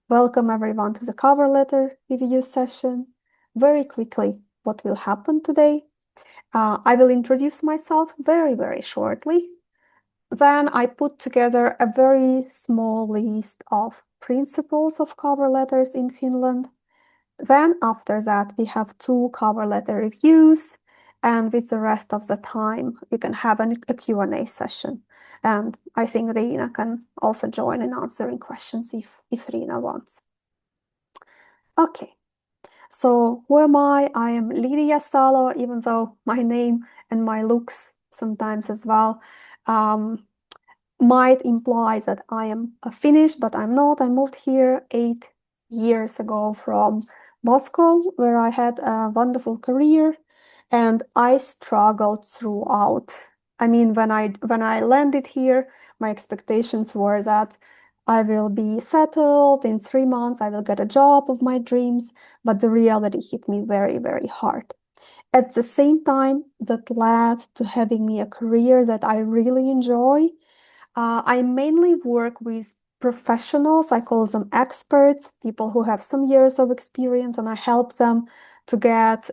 Welcome everyone to the cover letter review session. Very quickly, what will happen today? I will introduce myself very shortly. Then I put together a very small list of principles of cover letters in Finland. Then after that, we have 2 cover letter reviews, and with the rest of the time, we can have a Q&A session. And I think Riina can also join in answering questions if Riina wants. Okay, so who am I? I am Lidiia Salo, even though my name and my looks sometimes as well might imply that I am a Finnish, but I'm not. I moved here 8 years ago from Moscow, where I had a wonderful career, and I struggled throughout. I mean, when I landed here, my expectations were that I will be settled in 3 months, I will get a job of my dreams, but the reality hit me very hard. At the same time, that led to having me a career that I really enjoy. I mainly work with professionals. I call them experts, people who have some years of experience, and I help them to get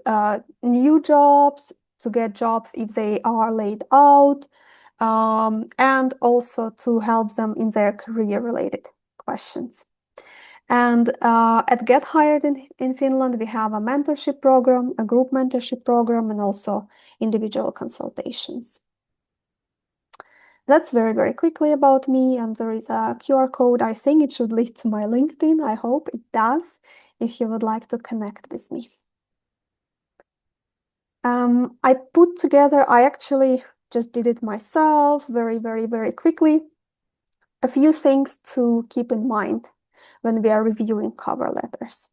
new jobs, to get jobs if they are laid out, and also to help them in their career-related questions. And at Get Hired in Finland, we have a mentorship program, a group mentorship program, and also individual consultations. That's very quickly about me, and there is a QR code. I think it should lead to my LinkedIn. I hope it does, if you would like to connect with me. I actually just did it myself very quickly. A few things to keep in mind when we are reviewing cover letters.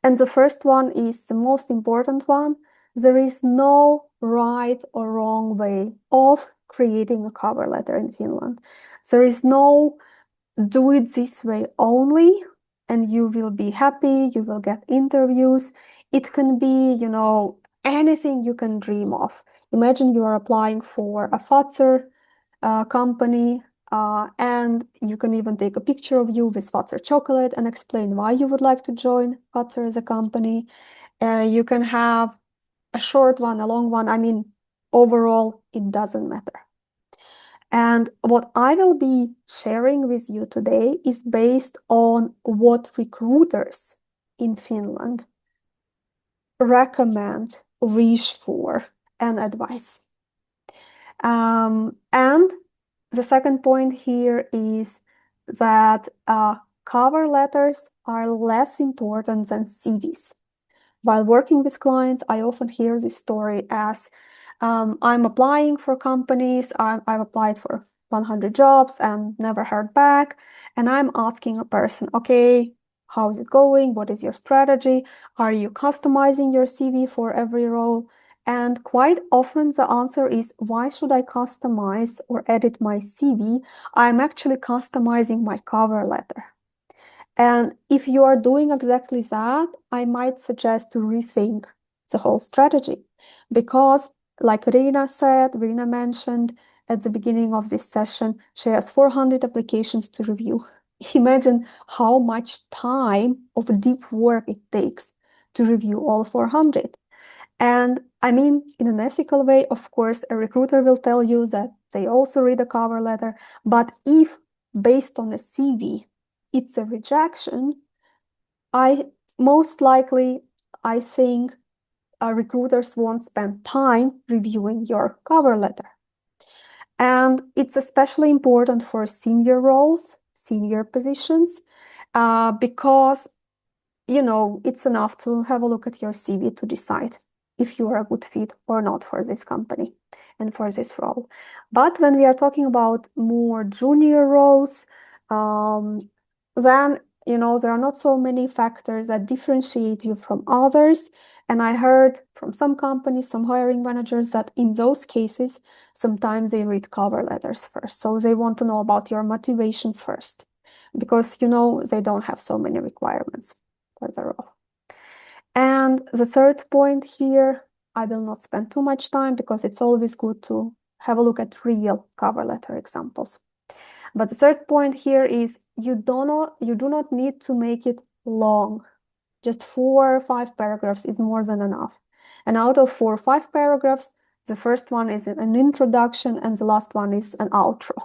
And the first one is the most important one. There is no right or wrong way of creating a cover letter in Finland. There is no do it this way only and you will be happy, you will get interviews. It can be, anything you can dream of. Imagine you are applying for a Fazer company, and you can even take a picture of you with Fazer chocolate and explain why you would like to join Fazer as a company. You can have a short one, a long one. I mean, overall, it doesn't matter. And what I will be sharing with you today is based on what recruiters in Finland recommend, wish for, and advise. And the second point here is that cover letters are less important than CVs. While working with clients, I often hear this story as I'm applying for companies, I've applied for 100 jobs and never heard back. And I'm asking a person, okay, how's it going? What is your strategy? Are you customizing your CV for every role? And quite often the answer is, why should I customize or edit my CV? I'm actually customizing my cover letter. And if you are doing exactly that, I might suggest to rethink the whole strategy. Because like Riina mentioned at the beginning of this session, she has 400 applications to review. Imagine how much time of deep work it takes to review all 400. And I mean, in an ethical way, of course, a recruiter will tell you that they also read a cover letter. But if based on a CV, it's a rejection, most likely, I think recruiters won't spend time reviewing your cover letter. And it's especially important for senior roles, senior positions, because, it's enough to have a look at your CV to decide if you are a good fit or not for this company and for this role. But when we are talking about more junior roles, then there are not so many factors that differentiate you from others. And I heard from some companies, some hiring managers, that in those cases, sometimes they read cover letters first. So they want to know about your motivation first, because they don't have so many requirements for the role. And the third point here, I will not spend too much time because it's always good to have a look at real cover letter examples. But the third point here is you do not need to make it long. Just 4 or 5 paragraphs is more than enough. And out of 4 or 5 paragraphs, the first one is an introduction and the last one is an outro.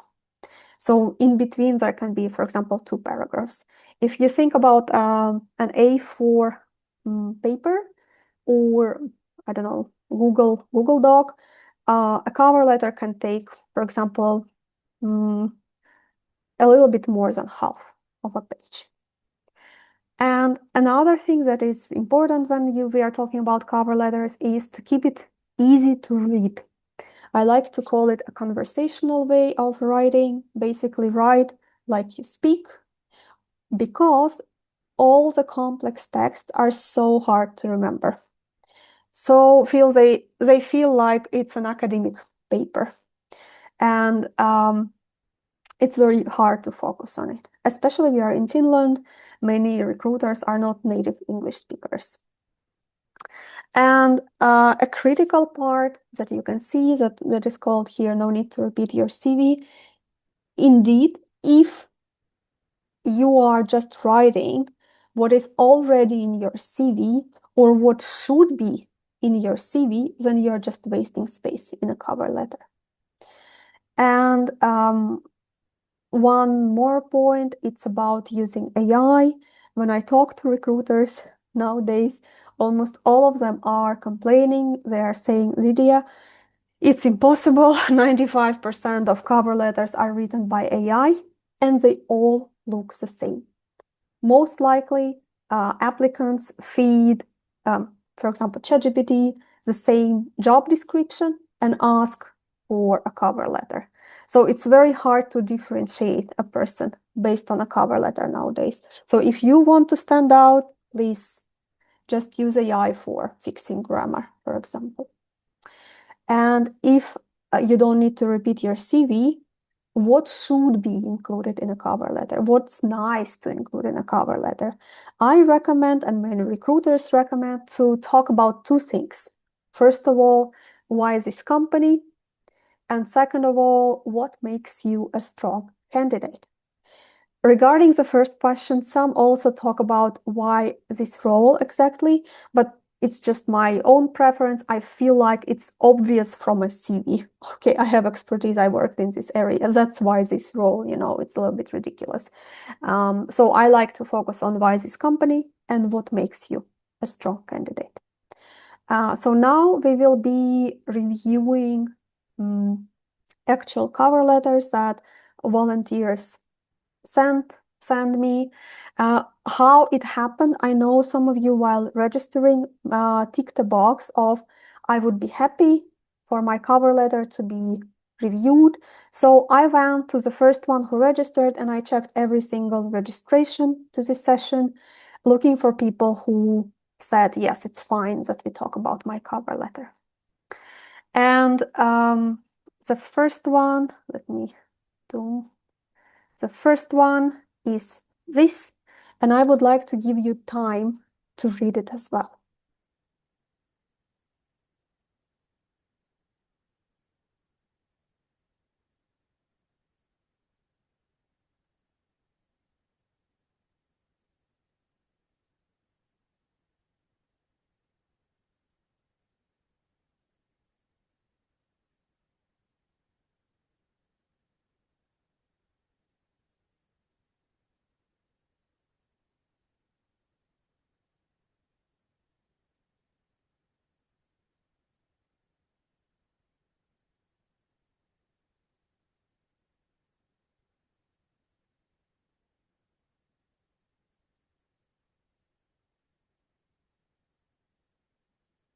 So in between there can be, for example, 2 paragraphs. If you think about an A4 paper or, I don't know, Google Doc, a cover letter can take, for example, a little bit more than half of a page. And another thing that is important when we are talking about cover letters is to keep it easy to read. I like to call it a conversational way of writing. Basically, write like you speak, because all the complex texts are so hard to remember. So they feel like it's an academic paper. And it's very hard to focus on it. Especially we are in Finland, many recruiters are not native English speakers. And a critical part that you can see that is called here, no need to repeat your CV. Indeed, if you are just writing what is already in your CV or what should be in your CV, then you're just wasting space in a cover letter. And one more point, it's about using AI. When I talk to recruiters nowadays, almost all of them are complaining. They are saying, Lidiia, it's impossible. 95% of cover letters are written by AI and they all look the same. Most likely, applicants feed, for example, ChatGPT, the same job description and ask for a cover letter. So it's very hard to differentiate a person based on a cover letter nowadays. So if you want to stand out, please just use AI for fixing grammar, for example. And if you don't need to repeat your CV, what should be included in a cover letter? What's nice to include in a cover letter? I recommend, and many recruiters recommend, to talk about 2 things. First of all, why this company? And second of all, what makes you a strong candidate? Regarding the first question, some also talk about why this role exactly, but it's just my own preference. I feel like it's obvious from a CV. Okay, I have expertise, I worked in this area. That's why this role, it's a little bit ridiculous. So I like to focus on why this company and what makes you a strong candidate. So now we will be reviewing actual cover letters that volunteers send me. How it happened, I know some of you while registering ticked a box of I would be happy for my cover letter to be reviewed. So I went to the first one who registered and I checked every single registration to this session, looking for people who said, yes, it's fine that we talk about my cover letter. And the first one, the first one is this, and I would like to give you time to read it as well.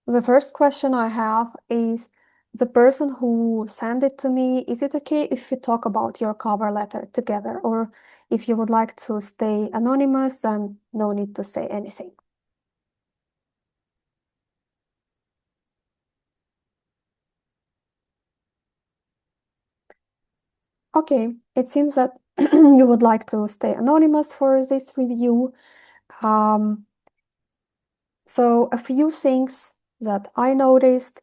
The first question I have is, the person who sent it to me, is it okay if we talk about your cover letter together? Or if you would like to stay anonymous, then no need to say anything. Okay, it seems that you would like to stay anonymous for this review. So a few things that I noticed.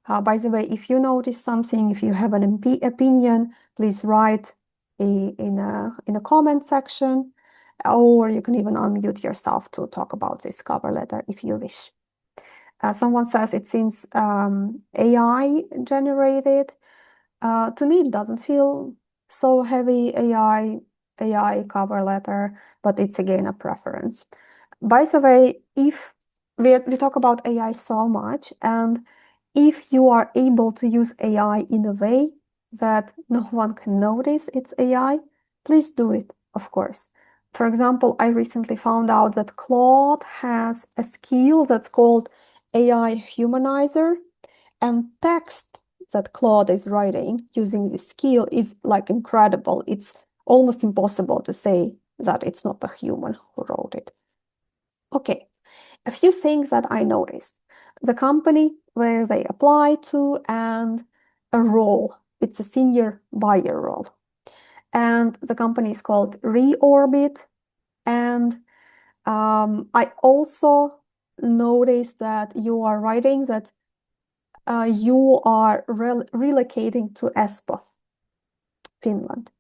By the way, if you notice something, if you have an opinion, please write in a comment section, or you can even unmute yourself to talk about this cover letter if you wish. Someone says it seems AI generated. To me, it doesn't feel so heavy AI cover letter, but it's again a preference. By the way, if we talk about AI so much, and if you are able to use AI in a way that no one can notice it's AI, please do it, of course. For example, I recently found out that Claude has a skill that's called AI Humanizer, and text that Claude is writing using this skill is like incredible. It's almost impossible to say that it's not a human who wrote it. Okay, a few things that I noticed. The company where they apply to and a role. It's a senior buyer role. And the company is called Reorbit. And I also noticed that you are writing that you are relocating to Espoo, Finland.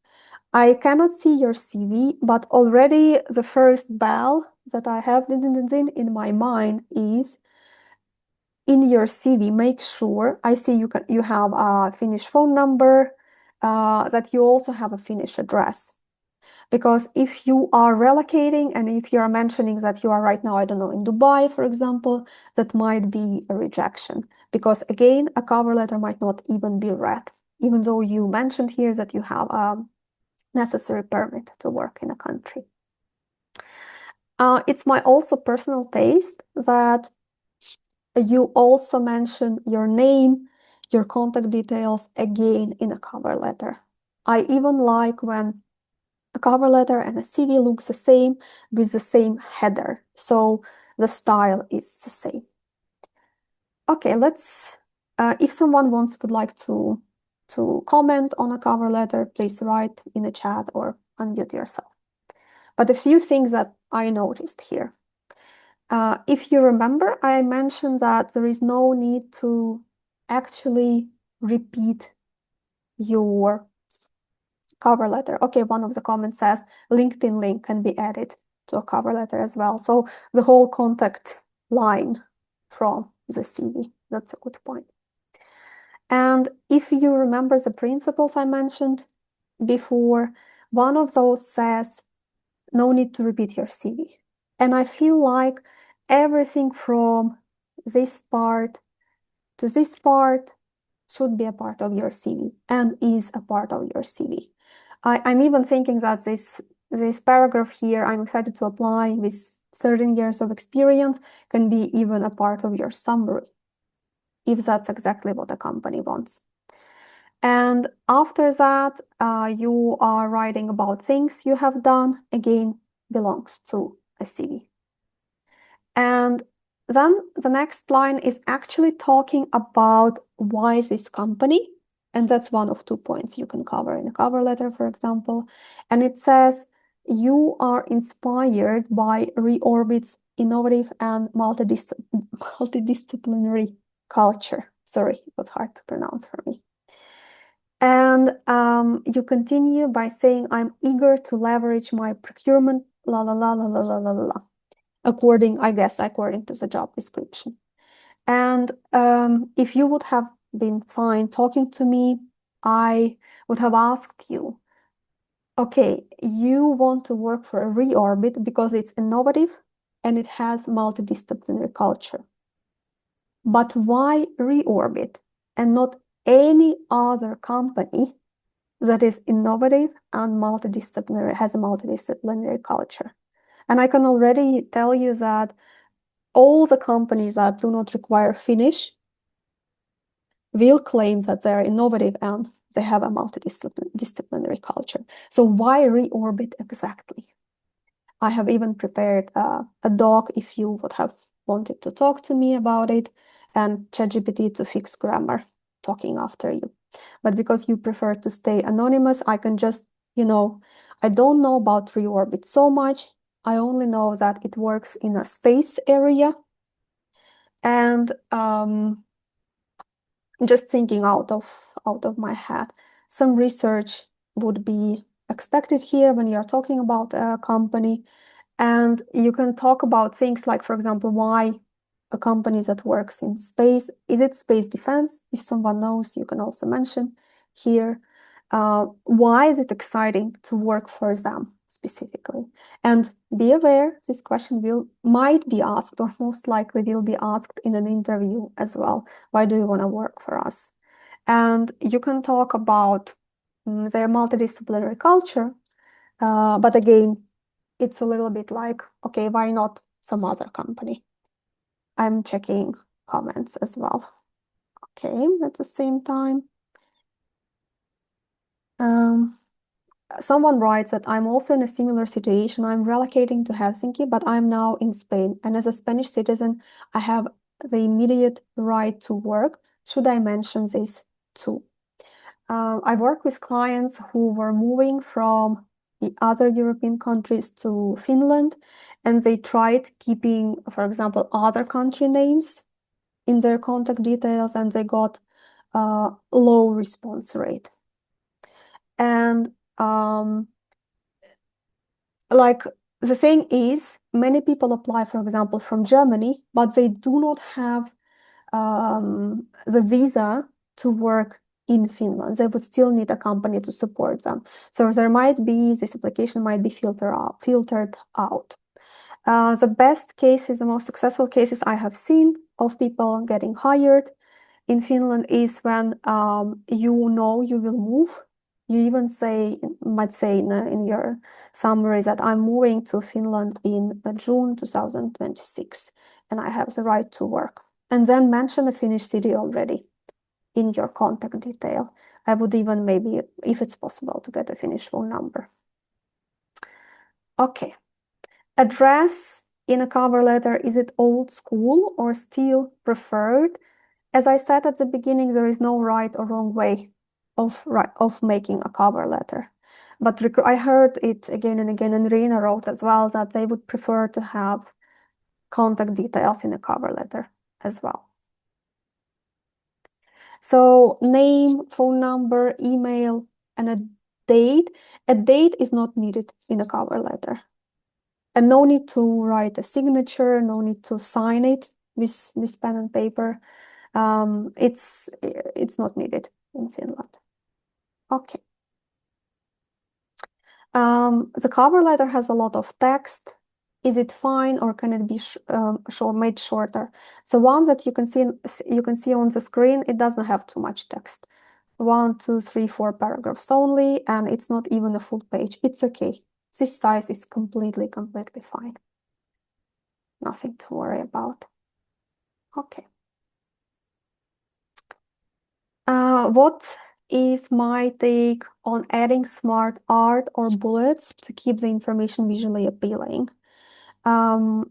I cannot see your CV, but already the first bell that I have in my mind is in your CV, make sure I see you have a Finnish phone number, that you also have a Finnish address. Because if you are relocating and if you are mentioning that you are right now, I don't know, in Dubai, for example, that might be a rejection. Because again, a cover letter might not even be read, even though you mentioned here that you have a necessary permit to work in a country. It's my also personal taste that you also mention your name, your contact details again in a cover letter. I even like when a cover letter and a CV looks the same with the same header. So the style is the same. Okay, if someone would like to comment on a cover letter, please write in the chat or unmute yourself. But a few things that I noticed here. If you remember, I mentioned that there is no need to actually repeat your cover letter. Okay, one of the comments says LinkedIn link can be added to a cover letter as well. So the whole contact line from the CV. That's a good point. And if you remember the principles I mentioned before, one of those says no need to repeat your CV. And I feel like everything from this part to this part should be a part of your CV and is a part of your CV. I'm even thinking that this paragraph here, I'm excited to apply with 13 years of experience, can be even a part of your summary, if that's exactly what a company wants. And after that, you are writing about things you have done, again, belongs to a CV. And then the next line is actually talking about why this company, and that's one of 2 points you can cover in a cover letter, for example. And it says, you are inspired by Reorbit's innovative and multidisciplinary culture. Sorry, it was hard to pronounce for me. And you continue by saying, I'm eager to leverage my procurement, la la la la la la la la, according to the job description. And if you would have been fine talking to me, I would have asked you, okay, you want to work for a Reorbit because it's innovative and it has multidisciplinary culture. But why Reorbit and not any other company that is innovative and has a multidisciplinary culture? And I can already tell you that all the companies that do not require Finnish will claim that they're innovative and they have a multidisciplinary culture. So why Reorbit exactly? I have even prepared a doc if you would have wanted to talk to me about it, and ChatGPT to fix grammar talking after you. But because you prefer to stay anonymous, I can just, I don't know about Reorbit so much. I only know that it works in a space area. And just thinking out of my head, some research would be expected here when you're talking about a company. And you can talk about things like, for example, why a company that works in space, is it space defense? If someone knows, you can also mention here. Why is it exciting to work for them specifically? And be aware, this question might be asked, or most likely will be asked in an interview as well. Why do you want to work for us? And you can talk about their multidisciplinary culture, but again, it's a little bit like, okay, why not some other company? I'm checking comments as well. Okay, at the same time. Someone writes that I'm also in a similar situation. I'm relocating to Helsinki, but I'm now in Spain. And as a Spanish citizen, I have the immediate right to work. Should I mention this too? I work with clients who were moving from the other European countries to Finland, and they tried keeping, for example, other country names in their contact details, and they got a low response rate. And like the thing is, many people apply, for example, from Germany, but they do not have the visa to work in Finland. They would still need a company to support them. So there might be, this application might be filtered out. The best cases, the most successful cases I have seen of people getting hired in Finland is when you know you will move. You even might say in your summary that I'm moving to Finland in June 2026 and I have the right to work. And then mention a Finnish city already in your contact detail. I would even maybe, if it's possible, to get a Finnish phone number. Okay. Address in a cover letter, is it old school or still preferred? As I said at the beginning, there is no right or wrong way of making a cover letter. But I heard it again and again, and Rina wrote as well that they would prefer to have contact details in a cover letter as well. So name, phone number, email, and a date. A date is not needed in a cover letter. And no need to write a signature, no need to sign it with pen and paper. It's not needed in Finland. Okay. The cover letter has a lot of text. Is it fine, or can it be made shorter? The one that you can see on the screen, it doesn't have too much text. 1, 2, 3, 4 paragraphs only, and it's not even a full page. It's okay. This size is completely fine. Nothing to worry about. Okay. What is my take on adding smart art or bullets to keep the information visually appealing? I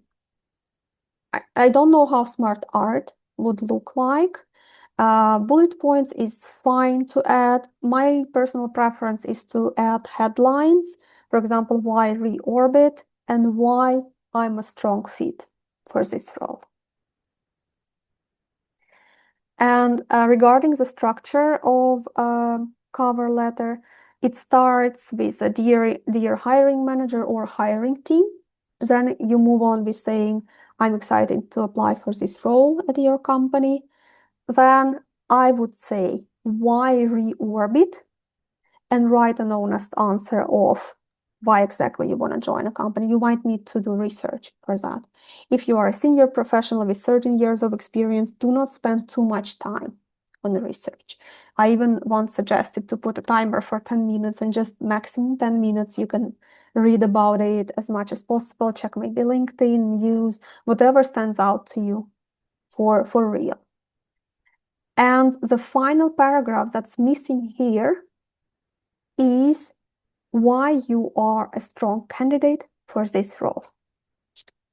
don't know how smart art would look like. Bullet points is fine to add. My personal preference is to add headlines. For example, why reorbit and why I'm a strong fit for this role. And regarding the structure of cover letter, it starts with a dear hiring manager or hiring team. Then you move on with saying, I'm excited to apply for this role at your company. Then I would say, why reorbit? And write an honest answer of why exactly you want to join a company. You might need to do research for that. If you are a senior professional with 13 years of experience, do not spend too much time on the research. I even once suggested to put a timer for 10 minutes and just maximum 10 minutes you can read about it as much as possible, check maybe LinkedIn, news, whatever stands out to you for real. And the final paragraph that's missing here is why you are a strong candidate for this role.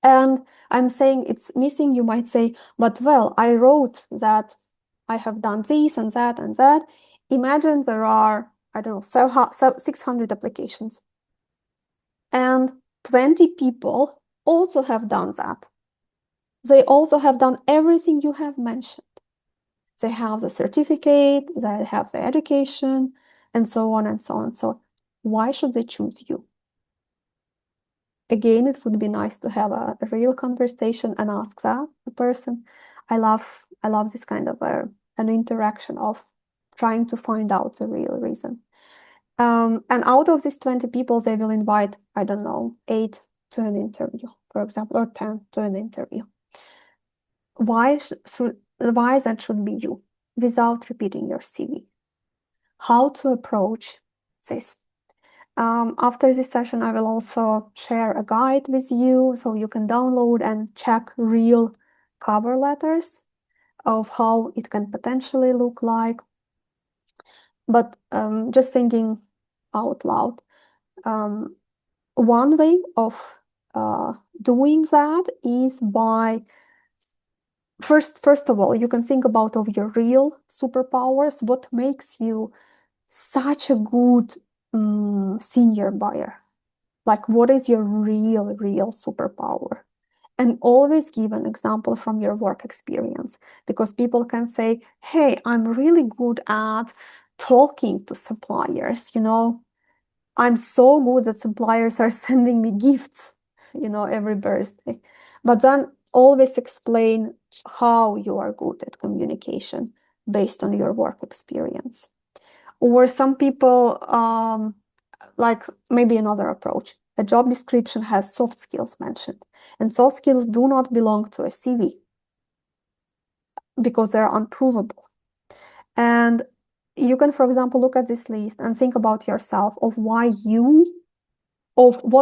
And I'm saying it's missing, you might say, but well, I wrote that I have done this and that and that. Imagine there are, I don't know, 600 applications. And 20 people also have done that. They also have done everything you have mentioned. They have the certificate, they have the education, and so on and so on. So Why should they choose you? Again, it would be nice to have a real conversation and ask that the person. I love this kind of an interaction of trying to find out the real reason. And out of these 20 people, they will invite, I don't know, 8 to an interview, for example, or 10 to an interview. Why that should be you, without repeating your CV? How to approach this? After this session, I will also share a guide with you so you can download and check real cover letters of how it can potentially look like. But just thinking out loud, one way of doing that is by first of all, you can think about of your real superpowers, what makes you such a good senior buyer. Like, what is your real superpower? And always give an example from your work experience, because people can say, hey, I'm really good at talking to suppliers, I'm so good that suppliers are sending me gifts, every birthday. But then always explain how you are good at communication based on your work experience. Or some people, like maybe another approach. A job description has soft skills mentioned, and soft skills do not belong to a CV because they're unprovable. And you can, for example, look at this list and think about yourself of what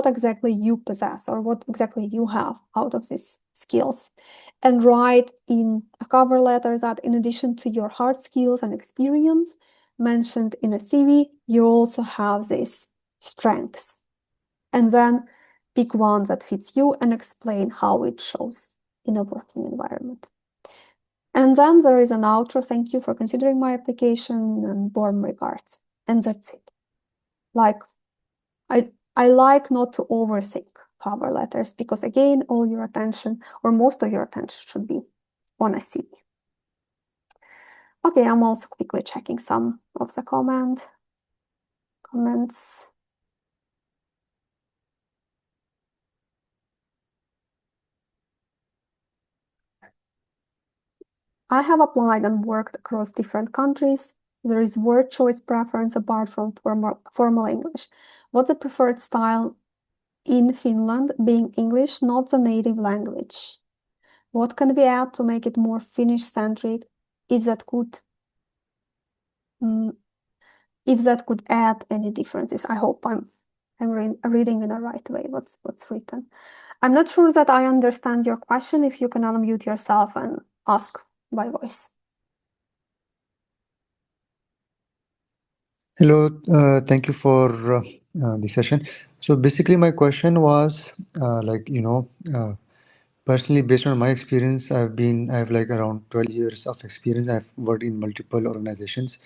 exactly you possess or what exactly you have out of these skills, and write in a cover letter that in addition to your hard skills and experience mentioned in a CV, you also have these strengths. And then pick one that fits you and explain how it shows in a working environment. And then there is an outro. Thank you for considering my application and warm regards. And that's it. Like, I like not to overthink cover letters, because again, all your attention or most of your attention should be on a CV. Okay, I'm also quickly checking some of the comments. I have applied and worked across different countries. There is word choice preference apart from formal English. What's the preferred style in Finland, being English, not the native language? What can we add to make it more Finnish-centric, if that could add any differences? I hope I'm reading in the right way what's written. I'm not sure that I understand your question. If you can unmute yourself and ask by voice. Hello, thank you for the session. So basically, my question was personally, based on my experience, I have like around 12 years of experience. I've worked in multiple organizations.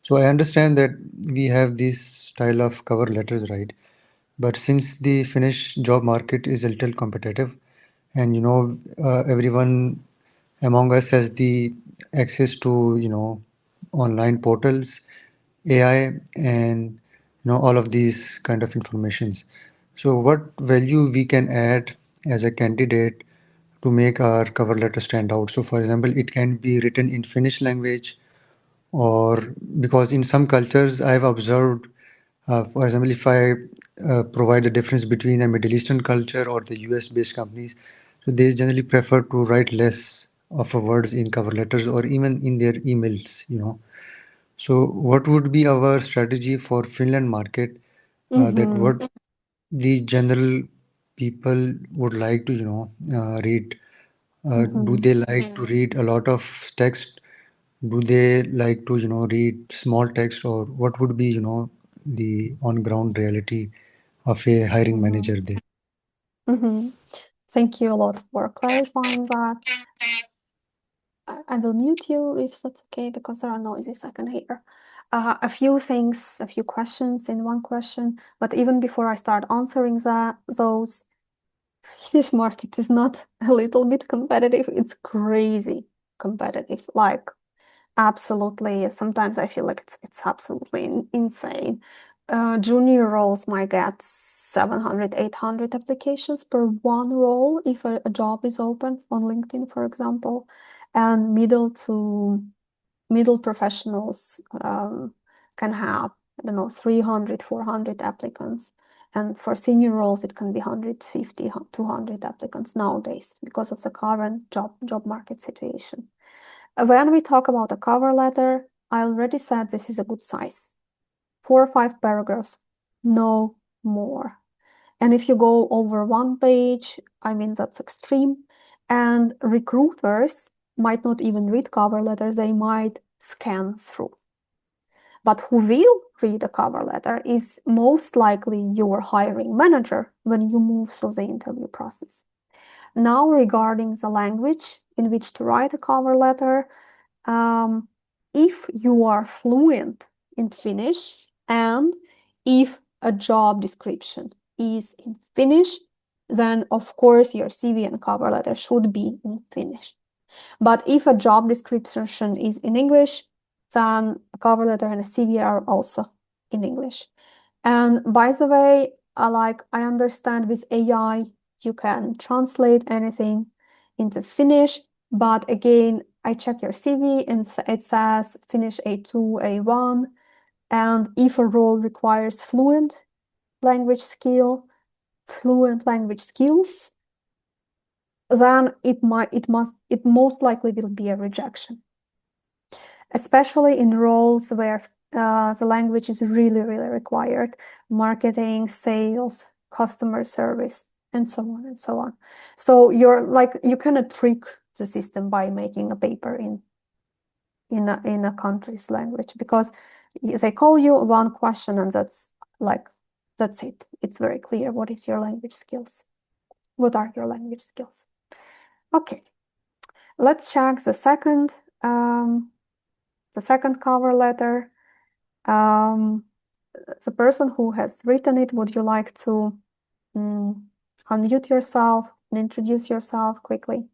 So I understand that we have this style of cover letters, right? But since the Finnish job market is a little competitive, and everyone among us has the access to online portals, AI, and all of these kind of informations. So what value we can add as a candidate to make our cover letter stand out? So for example, it can be written in Finnish language, or because in some cultures I've observed, for example, if I provide the difference between a Middle Eastern culture or the US based companies, so they generally prefer to write less of a words in cover letters or even in their emails. So what would be our strategy for Finland market, that what the general people would like to read? Do they like to read a lot of text? Do they like to read small text, or what would be the on ground reality of a hiring manager there? Thank you a lot for clarifying that. I will mute you if that's okay, because there are noises I can hear. A few things, a few questions in one question, but even before I start answering those, Finnish market is not a little bit competitive, it's crazy competitive, like absolutely. Sometimes I feel like it's absolutely insane. Junior roles might get 700, 800 applications per one role if a job is open on LinkedIn, for example, and middle professionals can have, I don't know, 300, 400 applicants. And for senior roles, it can be 150, 200 applicants nowadays because of the current job market situation. When we talk about a cover letter, I already said this is a good size. 4 or 5 paragraphs, no more. And if you go over one page, I mean, that's extreme. And recruiters might not even read cover letters, they might scan through. But who will read a cover letter is most likely your hiring manager when you move through the interview process. Now, regarding the language in which to write a cover letter, if you are fluent in Finnish and if a job description is in Finnish, then of course your CV and cover letter should be in Finnish. But if a job description is in English, then a cover letter and a CV are also in English. And by the way, I understand with AI, you can translate anything into Finnish, but again, I check your CV and it says Finnish A2, A1. And if a role requires language fluent language skills, then it most likely will be a rejection, especially in roles where the language is really, really required: marketing, sales, customer service, and so on and so on. So you cannot trick the system by making a paper in a country's language, because they call you one question and that's it. It's very clear what is your language skills. What are your language skills? Okay, let's check the second cover letter. The person who has written it, would you like to unmute yourself and introduce yourself quickly?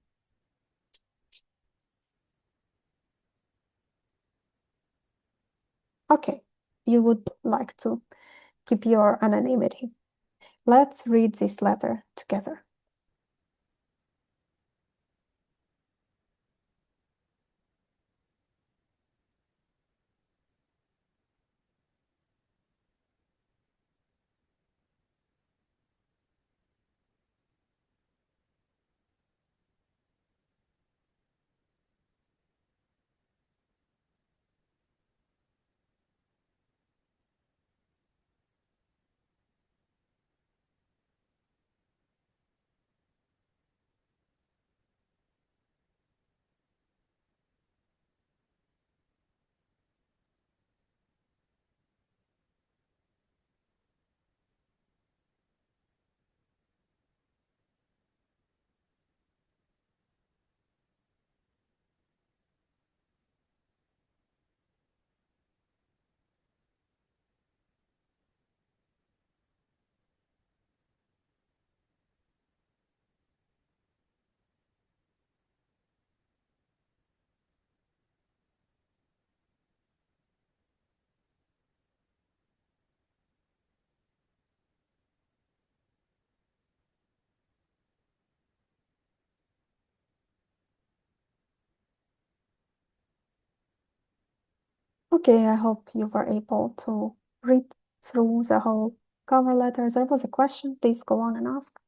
Okay, you would like to keep your anonymity. Let's read this letter together. Okay, I hope you were able to read through the whole cover letter. There was a question. Please go on and ask.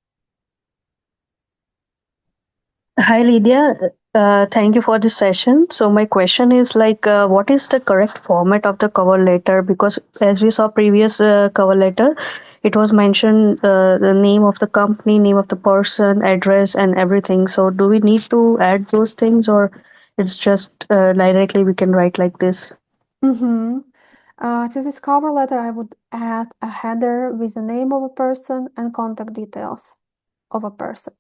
Hi, Lydia. Thank you for this session. So my question is what is the correct format of the cover letter? Because as we saw previous cover letter, it was mentioned the name of the company, name of the person, address, and everything. So do we need to add those things, or it's just directly we can write like this? To this cover letter, I would add a header with the name of a person and contact details of a person.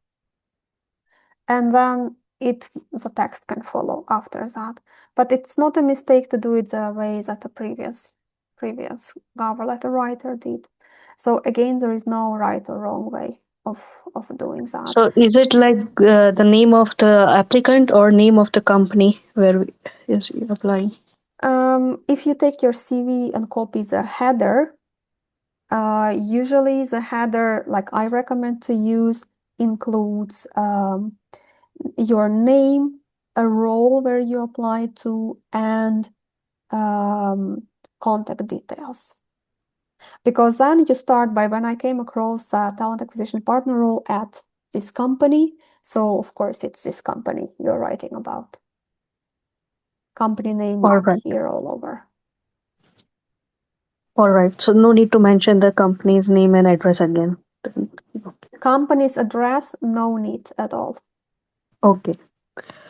And then the text can follow after that. But it's not a mistake to do it the way that the previous cover letter writer did. So again, there is no right or wrong way of doing that. So is it like the name of the applicant or name of the company where is applying? If you take your CV and copy the header, Usually the header, like I recommend to use, includes your name, a role where you apply to, and contact details. Because then you start by when I came across a talent acquisition partner role at this company. So of course it's this company you're writing about. Company name All is right. here all over. All right. So no need to mention the company's name and address again. Company's address, no need at all. Okay.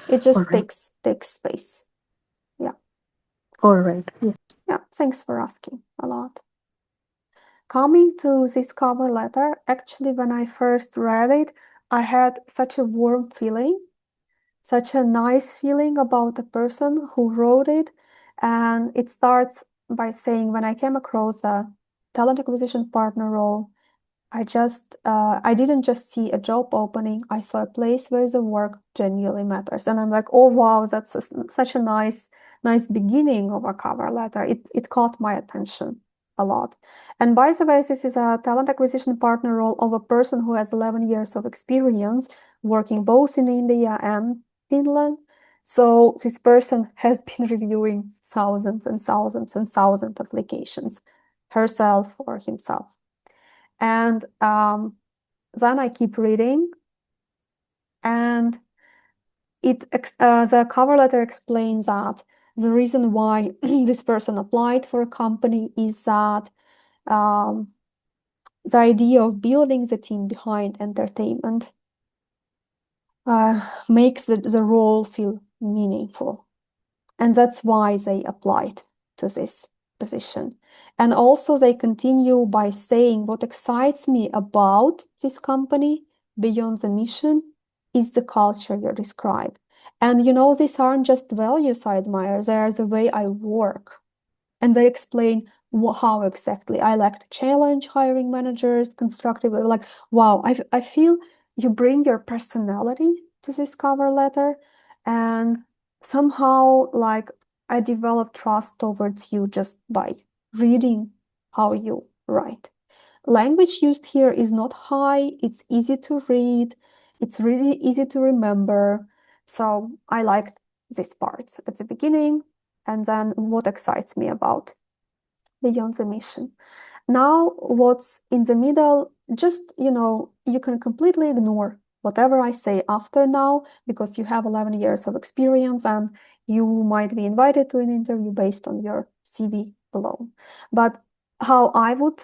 It All just right. takes space. Yeah. All right. Yeah. Yeah. Thanks for asking a lot. Coming to this cover letter, actually, when I first read it, I had such a warm feeling, such a nice feeling about the person who wrote it. And it starts by saying, when I came across a talent acquisition partner role, I didn't just see a job opening, I saw a place where the work genuinely matters. And I'm like, oh wow, that's such a nice beginning of a cover letter. It caught my attention a lot. And by the way, this is a talent acquisition partner role of a person who has 11 years of experience working both in India and Finland. So this person has been reviewing thousands and thousands and thousands of applications, herself or himself. And then I keep reading, and the cover letter explains that the reason why this person applied for a company is that um, the idea of building the team behind entertainment makes the role feel meaningful. And that's why they applied to this position. And also they continue by saying, what excites me about this company beyond the mission is the culture you describe. And these aren't just values I admire, they are the way I work. And they explain how exactly I like to challenge hiring managers constructively. Like, wow, I feel you bring your personality to this cover letter, and somehow, like, I develop trust towards you just by reading how you write. Language used here is not high, it's easy to read, it's really easy to remember. So I liked these parts at the beginning, and then what excites me about beyond the mission. Now, what's in the middle, just, you can completely ignore whatever I say after now, because you have 11 years of experience and you might be invited to an interview based on your CV alone. But how I would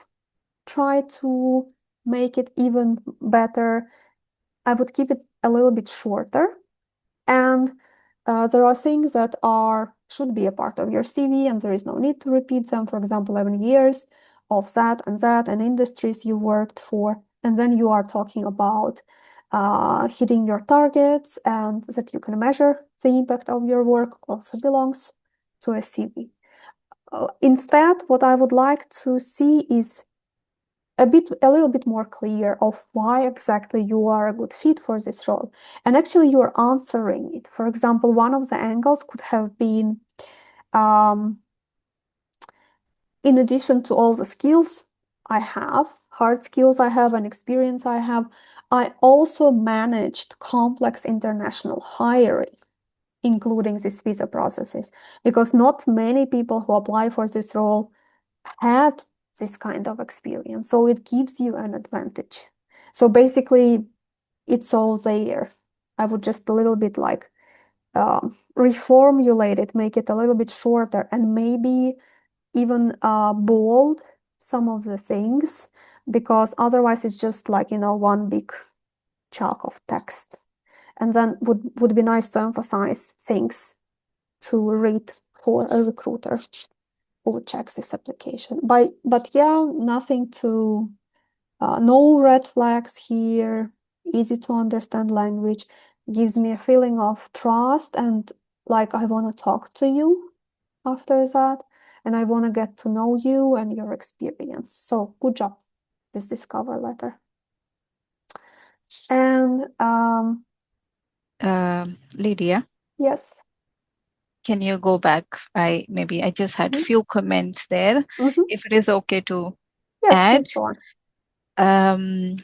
try to make it even better, I would keep it a little bit shorter. And there are things that should be a part of your CV, and there is no need to repeat them. For example, 11 years of that and industries you worked for. And then you are talking about hitting your targets and that you can measure the impact of your work also belongs to a CV. Instead, what I would like to see is a little bit more clear of why exactly you are a good fit for this role. And actually you're answering it. For example, one of the angles could have been, in addition to all the skills I have, hard skills I have and experience I have, I also managed complex international hiring, including these visa processes, because not many people who apply for this role had this kind of experience. So it gives you an advantage. So basically, it's all there. I would just a little bit like reformulate it, make it a little bit shorter, and maybe even bold some of the things, because otherwise it's just like, one big chunk of text. And then would be nice to emphasize things to read for a recruiter who checks this application. But yeah, nothing to, no red flags here, easy to understand language, gives me a feeling of trust and like I want to talk to you after that, and I want to get to know you and your experience. So good job with this cover letter. And Lydia, yes. can you go back? I just had Mhm. few comments there. Mhm. If it is okay to Yes, add. please go on. Um,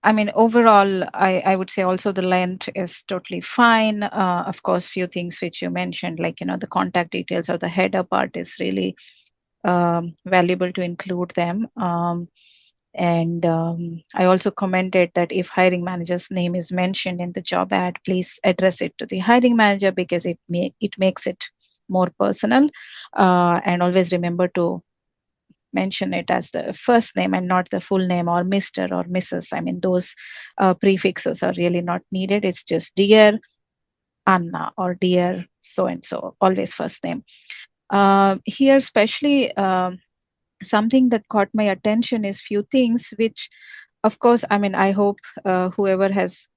I mean, overall, I would say also the length is totally fine. Of course, few things which you mentioned, like, the contact details or the header part is really valuable to include them. And I also commented that if hiring manager's name is mentioned in the job ad, please address it to the hiring manager because it makes it more personal. And always remember to mention it as the first name and not the full name or Mr. or Mrs. I mean, those prefixes are really not needed. It's just dear Anna or dear so and so, always first name. Here, especially, something that caught my attention is few things which, of course, I mean, I hope whoever has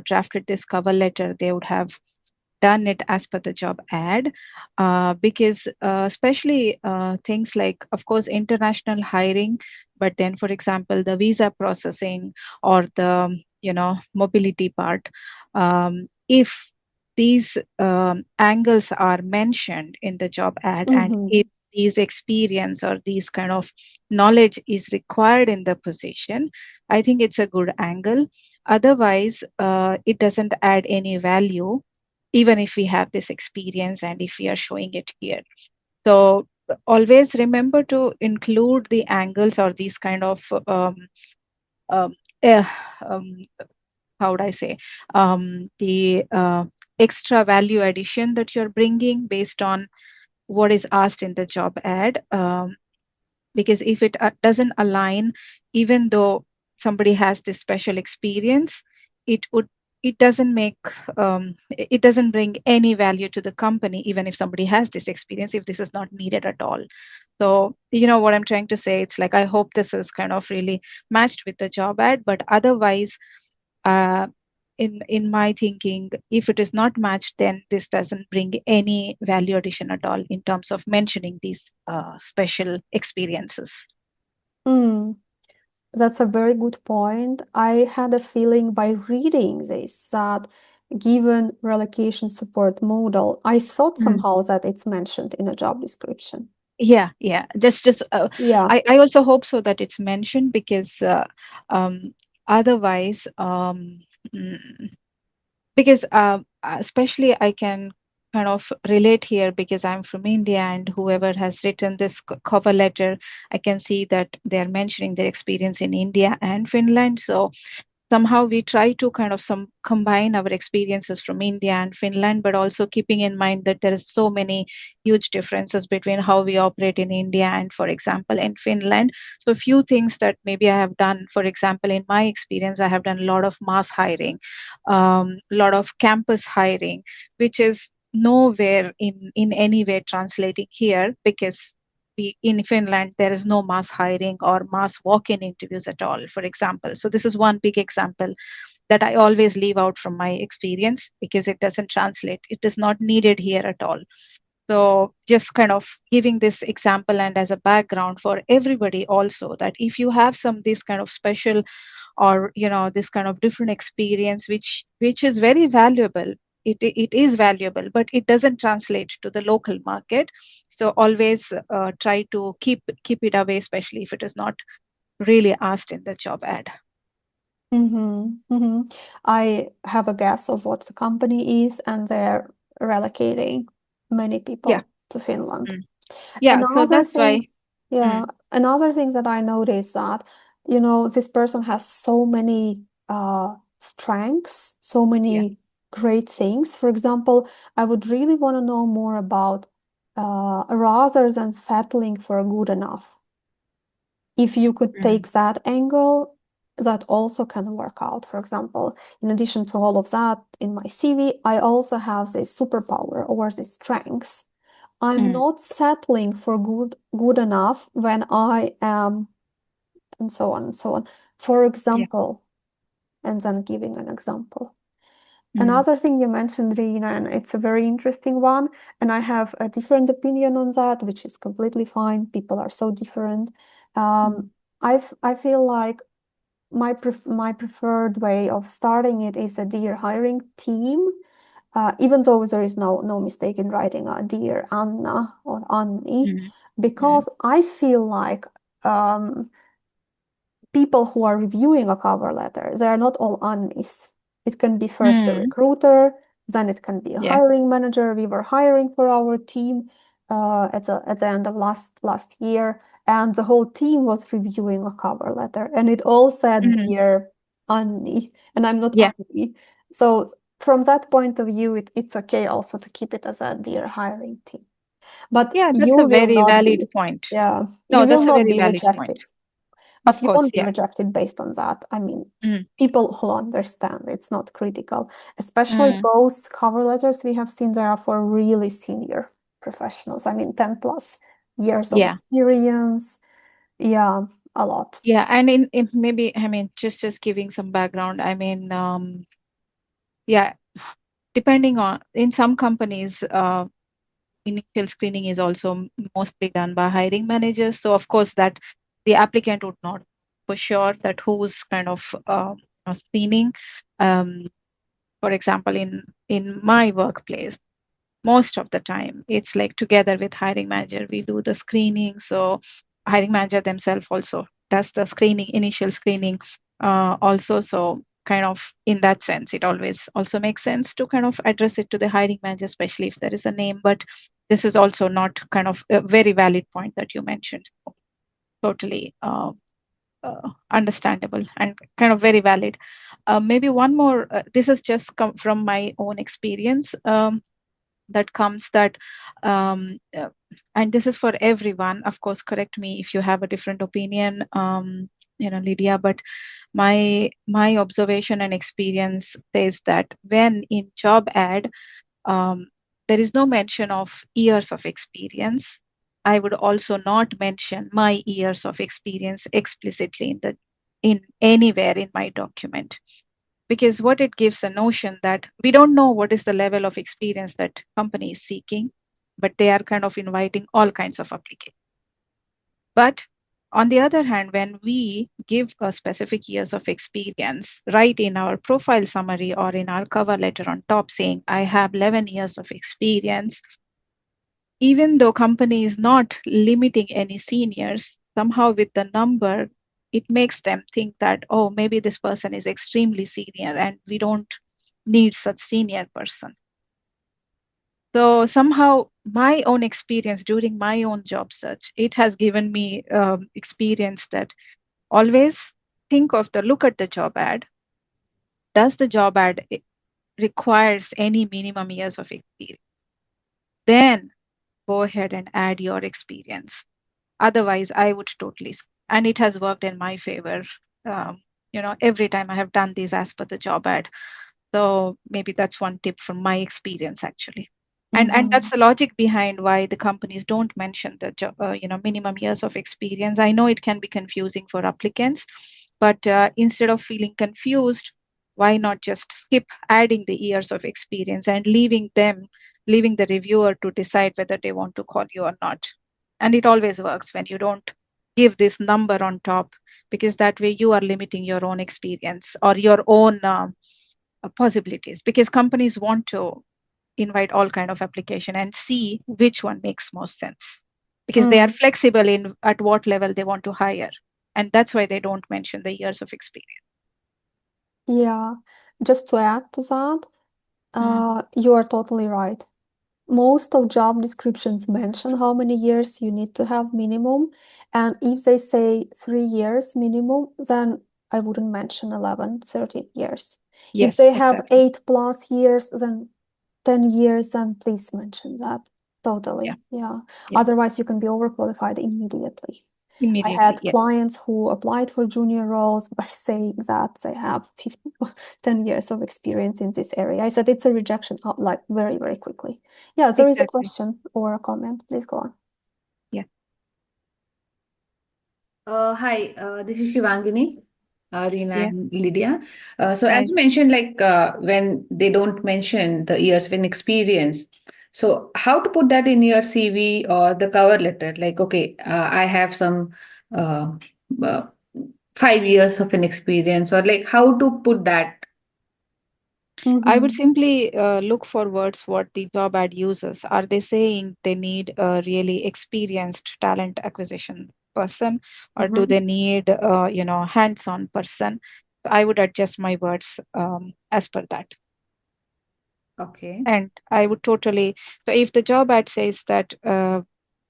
drafted this cover letter, they would have done it as per the job ad, because especially things like, of course, international hiring, but then, for example, the visa processing or the mobility part, if these angles are mentioned in the job ad, and Mm-hmm. if these experience or these kind of knowledge is required in the position, I think it's a good angle. Otherwise, it doesn't add any value even if we have this experience and if we are showing it here. So always remember to include the angles or these kind of um, eh, um, how would I say, the extra value addition that you're bringing based on what is asked in the job ad. Because if it doesn't align, even though somebody has this special experience, it would it doesn't make it doesn't bring any value to the company, even if somebody has this experience, if this is not needed at all. So you know what I'm trying to say, it's like I hope this is kind of really matched with the job ad, but otherwise, uh, in my thinking, if it is not matched, then this doesn't bring any value addition at all in terms of mentioning these special experiences. Mm. That's a very good point. I had a feeling by reading this that given relocation support model, I thought Mm. somehow that it's mentioned in a job description. Yeah, just Yeah. I also hope so that it's mentioned, because um otherwise, mm, because especially I can kind of relate here because I'm from India, and whoever has written this cover letter, I can see that they're mentioning their experience in India and Finland. So somehow we try to kind of some combine our experiences from India and Finland, but also keeping in mind that there is so many huge differences between how we operate in India and, for example, in Finland. So a few things that maybe I have done, for example, in my experience, I have done a lot of mass hiring, a lot of campus hiring, which is nowhere in any way translating here, because in Finland, there is no mass hiring or mass walk-in interviews at all, for example. So this is one big example that I always leave out from my experience because it doesn't translate. It is not needed here at all. So just kind of giving this example and as a background for everybody also, that if you have some this kind of special or this kind of different experience, which is very valuable, it is valuable, but it doesn't translate to the local market. So always try to keep it away, especially if it is not really asked in the job ad. I have a guess of what the company is, and they're relocating many Yeah. people to Finland. Mm. Yeah, so Another that's why. thing, yeah, Mm. another thing that I noticed that, this person has so many strengths, so Yeah. many great things. For example, I would really want to know more about rather than settling for good enough. If you could Mm. take that angle, that also can work out. For example, in addition to all of that, in my CV, I also have this superpower or this strengths. I'm Mm. not settling for good enough when I am, and so on and so on. For Yeah. example, and then giving an example. Mm. Another thing you mentioned, Rina, and it's a very interesting one, and I have a different opinion on that, which is completely fine. People are so different. Mm. I feel like my preferred way of starting it is a dear hiring team, even though there is no mistake in writing a dear Anna or Anni, Mm. Mm. because I feel like um, people who are reviewing a cover letter, they are not all Annis. It can be first the recruiter, then it can be a Yeah. hiring manager. We were hiring for our team at the end of last year, and the whole team was reviewing a cover letter, and it all said Dear Anni, and I'm not Yeah. Anni. So from that point of view, it's okay also to keep it as a Dear hiring team. But Yeah, that's you a will very not valid be, point. yeah, No, you will that's a not very be valid point. rejected. Of But you course, won't be yeah. rejected based on that. I mean, Mm. people who understand it's not critical. Especially Mm. those cover letters we have seen, there are for really senior professionals. I mean, 10 plus years of Yeah. experience. Yeah, a lot. Yeah, and in maybe, I mean, just giving some background. I mean, yeah, depending on in some companies, initial screening is also mostly done by hiring managers. So of course that the applicant would not for sure that who's kind of screening. Um, for example, in my workplace, most of the time it's like together with hiring manager we do the screening. So hiring manager themselves also does the screening, initial screening also. So kind of in that sense it always also makes sense to kind of address it to the hiring manager, especially if there is a name. But this is also not kind of a very valid point that you mentioned. So totally understandable and kind of very valid. Maybe one more, this has just come from my own experience. That comes that and this is for everyone, of course, correct me if you have a different opinion, Lydia, but my observation and experience says that when in job ad um, there is no mention of years of experience, I would also not mention my years of experience explicitly in anywhere in my document, because what it gives a notion that we don't know what is the level of experience that company is seeking, but they are kind of inviting all kinds of applications. But on the other hand, when we give a specific years of experience right in our profile summary or in our cover letter on top saying I have 11 years of experience, even though company is not limiting any seniors, somehow with the number, it makes them think that, oh, maybe this person is extremely senior and we don't need such senior person. So somehow my own experience during my own job search, it has given me experience that always look at the job ad. Does the job ad requires any minimum years of experience? Then go ahead and add your experience. Otherwise, I would totally, and it has worked in my favor. Um, every time I have done this as per the job ad. So maybe that's one tip from my experience, actually. And that's the logic behind why the companies don't mention the minimum years of experience. I know it can be confusing for applicants, but instead of feeling confused, why not just skip adding the years of experience and leaving the reviewer to decide whether they want to call you or not. And it always works when you don't give this number on top, because that way you are limiting your own experience or your own possibilities, because companies want to invite all kind of application and see which one makes most sense, because they are flexible in at what level they want to hire, and that's why they don't mention the years of experience. Yeah, just to add to that, Mm. you are totally right. Most of job descriptions mention how many years you need to have minimum. And if they say 3 years minimum, then I wouldn't mention 11, 13 years. If Yes, they have exactly. 8+ years, then 10 years, then please mention that. Yeah, Totally. Yeah. yeah, Otherwise, you can be overqualified immediately. I immediately. had Yes, clients who applied for junior roles by saying that they have 10 years of experience in this area. I said it's a rejection, like very, very quickly. Yeah, there is a exactly. question or a comment. Please go on. Yeah, Hi, this is Shivangini, Reena yeah. and Lydia. So as Hi. you mentioned, like when they don't mention the years of experience, so how to put that in your CV or the cover letter? Like, okay, I have some uh, uh, 5 years of an experience, or like how to put that. I would Mm-hmm. simply look for words what the job ad uses. Are they saying they need a really experienced talent acquisition person, or do Mm-hmm. they need hands-on person? I would adjust my words as per that. Okay. And I would totally, so if the job ad says that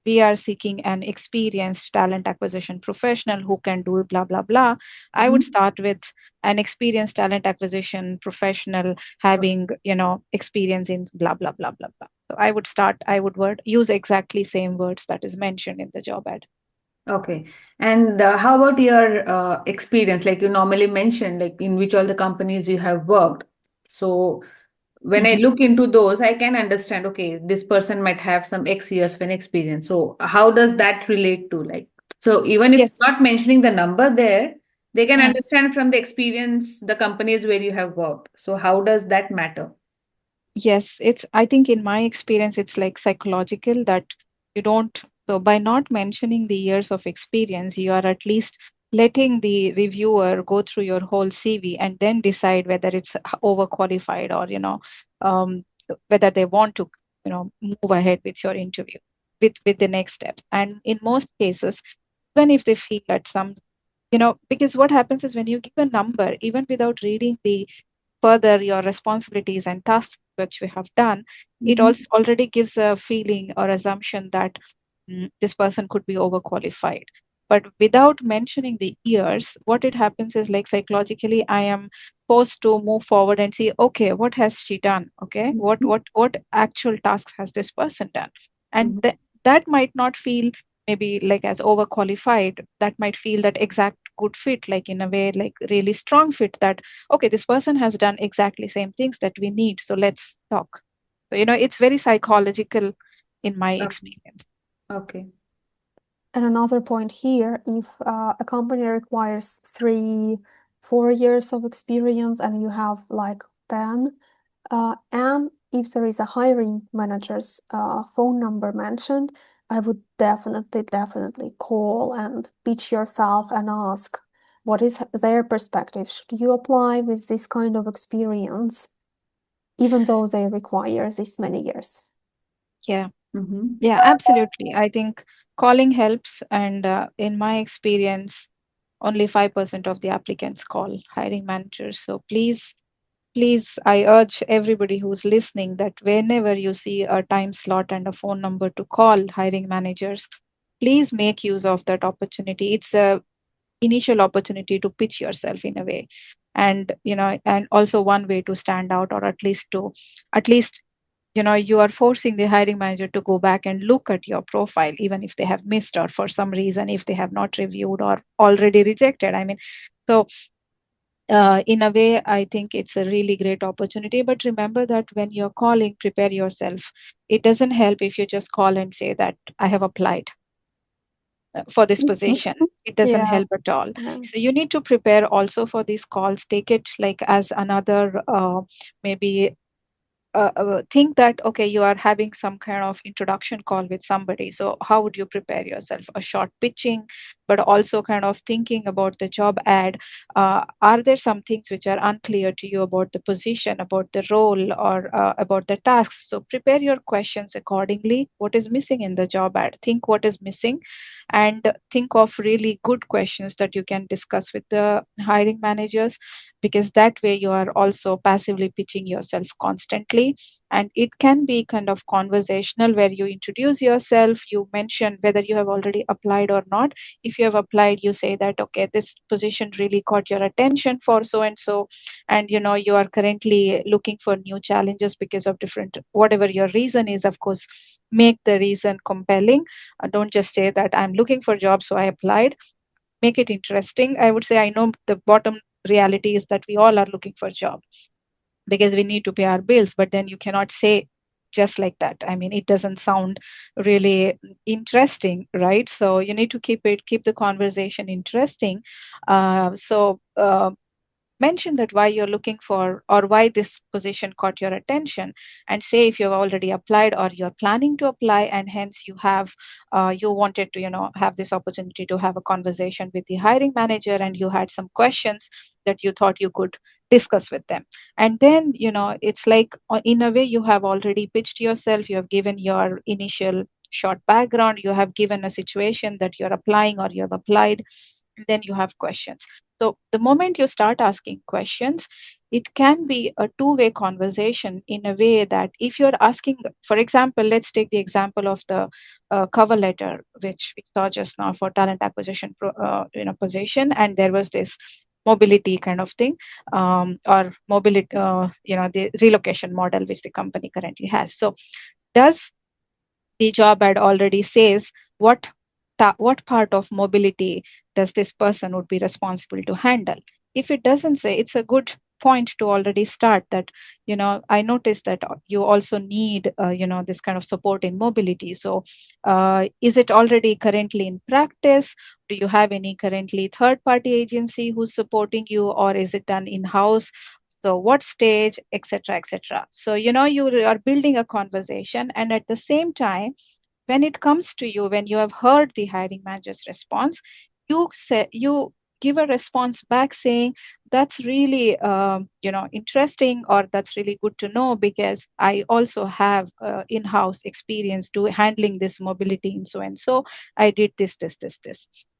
we are seeking an experienced talent acquisition professional who can do blah, blah, blah, I would Mm-hmm. start with an experienced talent acquisition professional having, experience in blah, blah, blah, blah, blah. So I would use exactly same words that is mentioned in the job ad. Okay. And how about your experience? Like you normally mention, like in which all the companies you have worked. So when I Mhm. look into those, I can understand, okay, this person might have some X years of an experience. So how does that relate to like, so even if Yes. not mentioning the number there, they can Mm. understand from the experience, the companies where you have worked. So how does that matter? Yes, I think in my experience, it's like psychological that you don't, so by not mentioning the years of experience, you are at least letting the reviewer go through your whole CV and then decide whether it's overqualified or, um, whether they want to, move ahead with your interview with the next steps. And in most cases, even if they feel that some, because what happens is when you give a number, even without reading the further your responsibilities and tasks which we have done, it Mm-hmm. also already gives a feeling or assumption that this person could be overqualified. But without mentioning the years, what it happens is like psychologically, I am forced to move forward and see, okay, what has she done? Okay, what actual tasks has this person done? And Mm-hmm. that might not feel maybe like as overqualified. That might feel that exact good fit, like in a way, like really strong fit that okay, this person has done exactly same things that we need, so let's talk. So it's very psychological in my Okay. experience. Okay. And another point here, if a company requires 3, 4 years of experience and you have like 10, and if there is a hiring manager's phone number mentioned, I would definitely call and pitch yourself and ask what is their perspective. Should you apply with this kind of experience, even though they require this many years? Yeah, Mm-hmm. yeah, absolutely. I think calling helps, and in my experience, only 5% of the applicants call hiring managers. So please, I urge everybody who's listening that whenever you see a time slot and a phone number to call hiring managers, please make use of that opportunity. It's a initial opportunity to pitch yourself in a way, and and also one way to stand out, or at least you are forcing the hiring manager to go back and look at your profile, even if they have missed or for some reason if they have not reviewed or already rejected. I mean, so in a way, I think it's a really great opportunity. But remember that when you're calling, prepare yourself. It doesn't help if you just call and say that I have applied for this position. It doesn't Yeah. help at all. Yeah. So you need to prepare also for these calls. Take it like as another maybe think that okay, you are having some kind of introduction call with somebody, so how would you prepare yourself? A short pitching, but also kind of thinking about the job ad. Are there some things which are unclear to you about the position, about the role, or about the tasks? So prepare your questions accordingly. What is missing in the job ad? Think what is missing, and think of really good questions that you can discuss with the hiring managers, because that way you are also passively pitching yourself constantly. And it can be kind of conversational where you introduce yourself, you mention whether you have already applied or not. If you have applied, you say that okay, this position really caught your attention for so and so, and you are currently looking for new challenges because of different whatever your reason is. Of course, make the reason compelling. Don't just say that I'm looking for jobs so I applied. Make it interesting. I would say, I know the bottom reality is that we all are looking for job because we need to pay our bills, but then you cannot say just like that. I mean, it doesn't sound really interesting, right? So you need to keep the conversation interesting. Mention that why you're looking for, or why this position caught your attention, and say if you've already applied or you're planning to apply, and hence you wanted to have this opportunity to have a conversation with the hiring manager, and you had some questions that you thought you could discuss with them. And then it's like in a way you have already pitched yourself, you have given your initial short background, you have given a situation that you're applying or you have applied, and then you have questions. So the moment you start asking questions, it can be a two-way conversation in a way that if you're asking, for example, let's take the example of the cover letter, which we saw just now for talent acquisition position, and there was this mobility kind of thing, or mobility, the relocation model which the company currently has. So does the job ad already says what what part of mobility does this person would be responsible to handle? If it doesn't say, it's a good point to already start that, I noticed that you also need, this kind of support in mobility. So is it already currently in practice? Do you have any currently third party agency who's supporting you, or is it done in house? So what stage, etc., etc. So you are building a conversation, and at the same time, when it comes to you, when you have heard the hiring manager's response, you give a response back saying, that's really interesting, or that's really good to know, because I also have in-house experience to handling this mobility in so and so. I did this.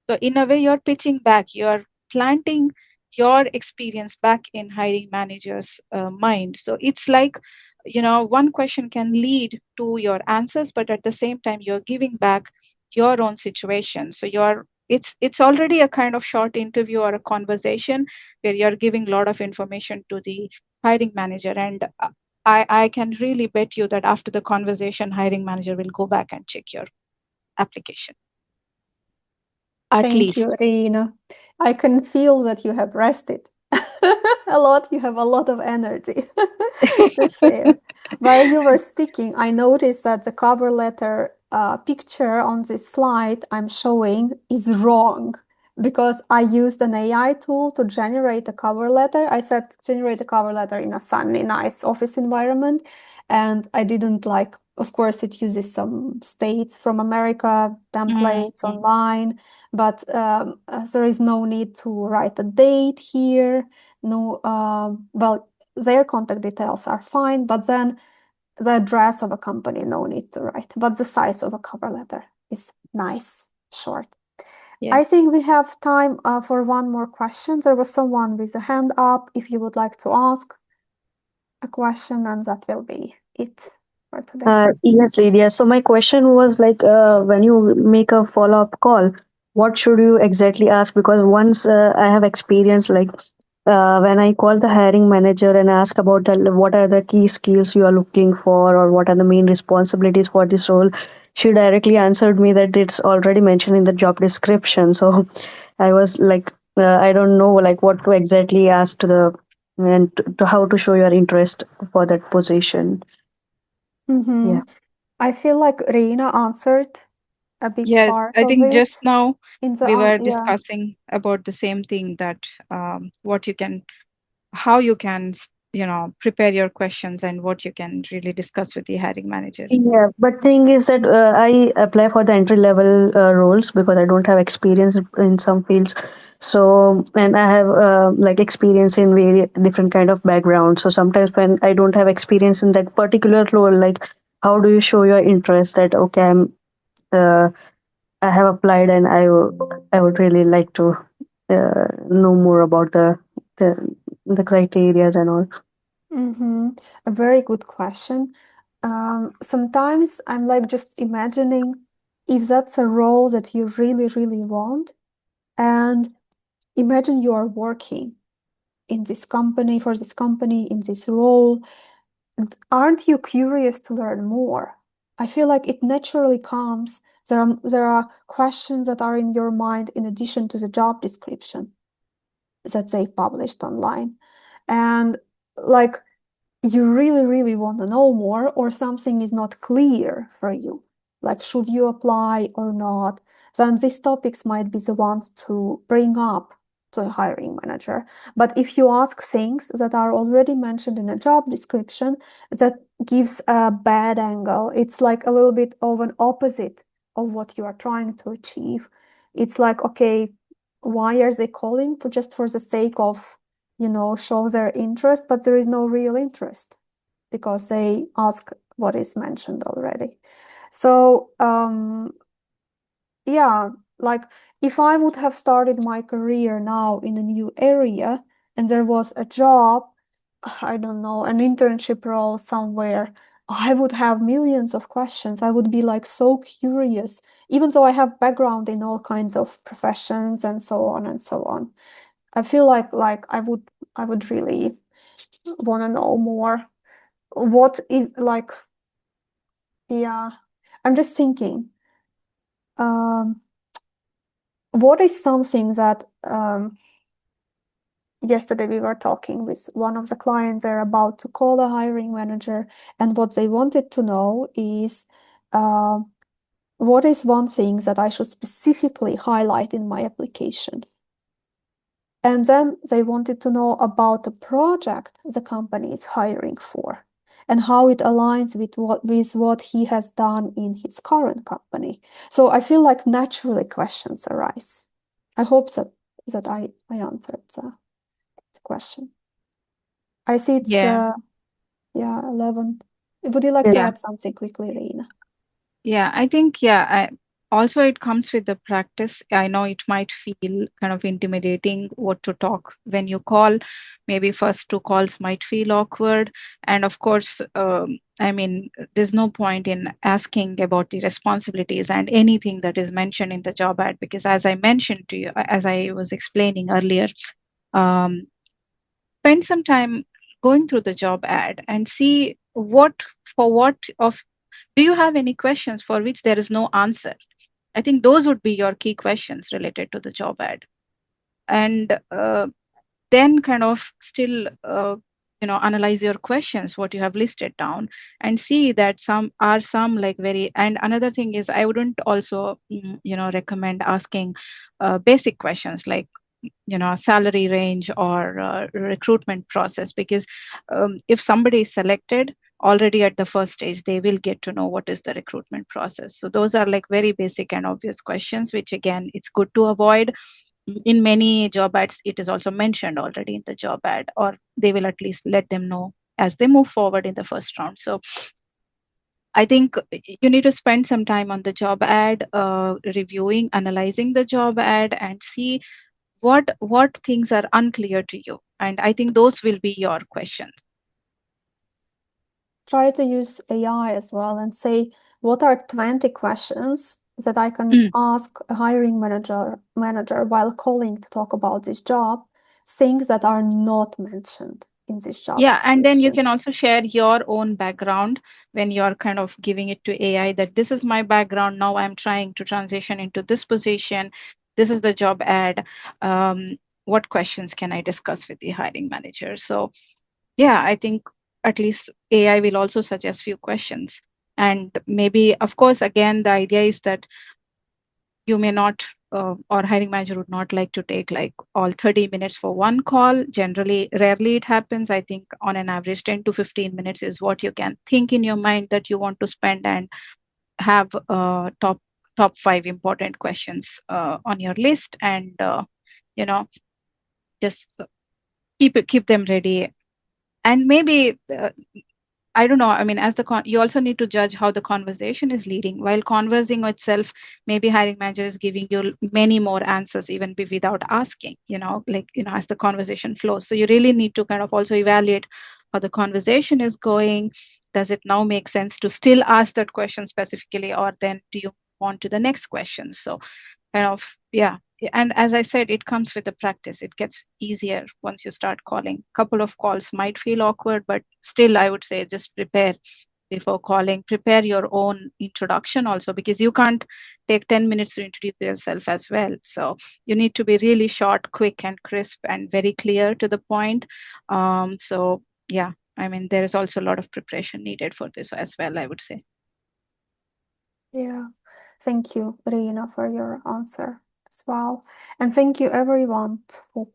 So in a way, you're pitching back, you're planting your experience back in hiring manager's mind. So it's like, one question can lead to your answers, but at the same time, you're giving back your own situation. So it's already a kind of short interview or a conversation where you're giving a lot of information to the hiring manager. And I can really bet you that after the conversation, hiring manager will go back and check your application. At Thank least. you, Reena. I can feel that you have rested a lot. You have a lot of energy to share. While you were speaking, I noticed that the cover letter picture on this slide I'm showing is wrong because I used an AI tool to generate a cover letter. I said generate a cover letter in a sunny, nice office environment, and I didn't like. Of course, it uses some states from America templates online, but there is no need to write a date here. No, well, their contact details are fine, but then the address of a company, no need to write. But the size of a cover letter is nice, short. Yeah. I think we have time for one more question. There was someone with a hand up. If you would like to ask a question, and that will be it for today. Yes, Lydia. So my question was like, when you make a follow-up call, what should you exactly ask? Because once I have experienced like when I call the hiring manager and ask about what are the key skills you are looking for, or what are the main responsibilities for this role, she directly answered me that it's already mentioned in the job description. So I was like, I don't know like what to exactly ask to the and to how to show your interest for that position. Yeah. I feel like Reena answered a big Yes, part I of think just it now in the we were yeah. discussing about the same thing, that how you can, prepare your questions and what you can really discuss with the hiring manager. Yeah, but thing is that I apply for the entry level roles because I don't have experience in some fields. So, and I have like experience in very different kind of backgrounds. So sometimes when I don't have experience in that particular role, like how do you show your interest that okay, uh, I have applied and I would really like to know more about the the criterias and all. A very good question. Sometimes I'm like just imagining if that's a role that you really, really want, and imagine you are working in this company, for this company, in this role. Aren't you curious to learn more? I feel like it naturally comes. There are questions that are in your mind in addition to the job description that they published online. And like you really, really want to know more, or something is not clear for you, like should you apply or not, then these topics might be the ones to bring up to a hiring manager. But if you ask things that are already mentioned in a job description, that gives a bad angle. It's like a little bit of an opposite of what you are trying to achieve. It's like, okay, why are they calling just for the sake of show their interest, but there is no real interest because they ask what is mentioned already. So yeah, like if I would have started my career now in a new area and there was a job, I don't know, an internship role somewhere, I would have millions of questions. I would be like so curious, even though I have background in all kinds of professions and so on and so on. I feel like I would really want to know more. What is like, yeah, I'm just thinking, what is something that yesterday we were talking with one of the clients, they're about to call a hiring manager, and what they wanted to know is what is one thing that I should specifically highlight in my application? And then they wanted to know about the project the company is hiring for and how it aligns with what he has done in his current company. So I feel like naturally questions arise. I hope that I answered the question. I see it's Yeah. 11. Would you like to Yeah. add something quickly, Reina? Yeah, I think, also it comes with the practice. I know it might feel kind of intimidating what to talk when you call. Maybe first two calls might feel awkward. And of course, I mean, there's no point in asking about the responsibilities and anything that is mentioned in the job ad, because as I mentioned to you, as I was explaining earlier, um, spend some time going through the job ad and see what of do you have any questions for which there is no answer. I think those would be your key questions related to the job ad. And then kind of still analyze your questions what you have listed down and see that some like very. And another thing is, I wouldn't also recommend asking basic questions like salary range or recruitment process, because if somebody is selected already at the first stage, they will get to know what is the recruitment process. So those are like very basic and obvious questions, which again, it's good to avoid. In many job ads, it is also mentioned already in the job ad, or they will at least let them know as they move forward in the first round. So I think you need to spend some time on the job ad, reviewing, analyzing the job ad, and see what things are unclear to you. And I think those will be your questions. Try to use AI as well and say, what are 20 questions that I can ask a hiring manager while calling to talk about this job, things that are not mentioned in this job Yeah, and then you description. can also share your own background when you're kind of giving it to AI, that this is my background. Now I'm trying to transition into this position. This is the job ad. What questions can I discuss with the hiring manager? So yeah, I think at least AI will also suggest few questions. And maybe, of course, again, the idea is that you may not, or hiring manager would not like to take like all 30 minutes for one call. Generally, rarely it happens. I think on an average, 10 to 15 minutes is what you can think in your mind that you want to spend, and have top 5 important questions on your list, and just keep them ready. And maybe I don't know. I mean, as you also need to judge how the conversation is leading. While conversing itself, maybe hiring manager is giving you many more answers even without asking. As the conversation flows. So you really need to kind of also evaluate how the conversation is going. Does it now make sense to still ask that question specifically, or then do you move on to the next question? So kind of, yeah. And as I said, it comes with the practice. It gets easier once you start calling. Couple of calls might feel awkward, but still I would say just prepare before calling. Prepare your own introduction also, because you can't take 10 minutes to introduce yourself as well. So you need to be really short, quick, and crisp, and very clear to the point. So yeah, I mean, there is also a lot of preparation needed for this as well, I would say. Yeah. Thank you, Reina, for your answer as well. And thank you, everyone,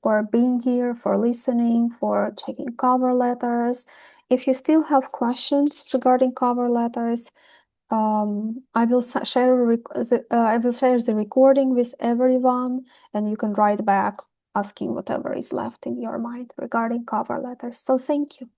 for being here, for listening, for checking cover letters. If you still have questions regarding cover letters, I will share the recording with everyone, and you can write back asking whatever is left in your mind regarding cover letters. So thank you.